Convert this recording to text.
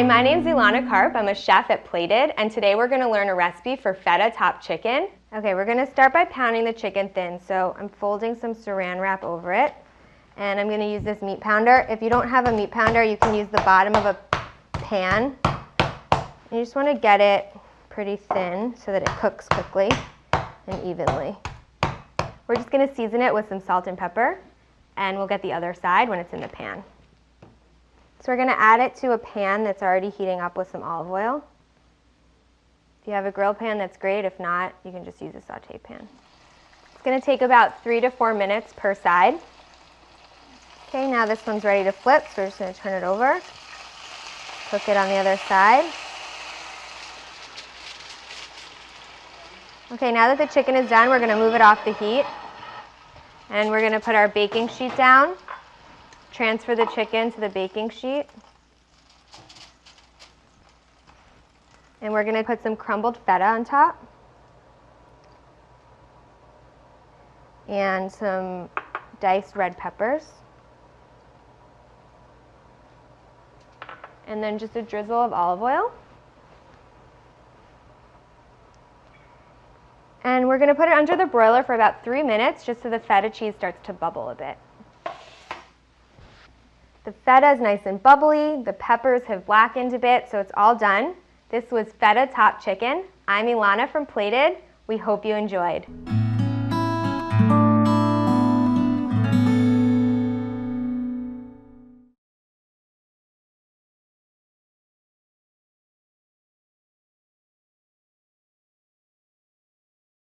Hi, my name's Ilana Karp. I'm a chef at Plated, and today we're going to learn a recipe for feta-topped chicken. Okay, we're going to start by pounding the chicken thin. So I'm folding some saran wrap over it, and I'm going to use this meat pounder. If you don't have a meat pounder, you can use the bottom of a pan. You just want to get it pretty thin so that it cooks quickly and evenly. We're just going to season it with some salt and pepper, and we'll get the other side when it's in the pan. So we're going to add it to a pan that's already heating up with some olive oil. If you have a grill pan, that's great. If not, you can just use a saute pan. It's going to take about 3 to 4 minutes per side. Okay, now this one's ready to flip, so we're just going to turn it over. Cook it on the other side. Okay, now that the chicken is done, we're going to move it off the heat. And we're going to put our baking sheet down. Transfer the chicken to the baking sheet. And we're going to put some crumbled feta on top. And some diced red peppers. And then just a drizzle of olive oil. And we're going to put it under the broiler for about 3 minutes just so the feta cheese starts to bubble a bit. The feta is nice and bubbly, the peppers have blackened a bit, so it's all done. This was feta-topped chicken. I'm Ilana from Plated. We hope you enjoyed.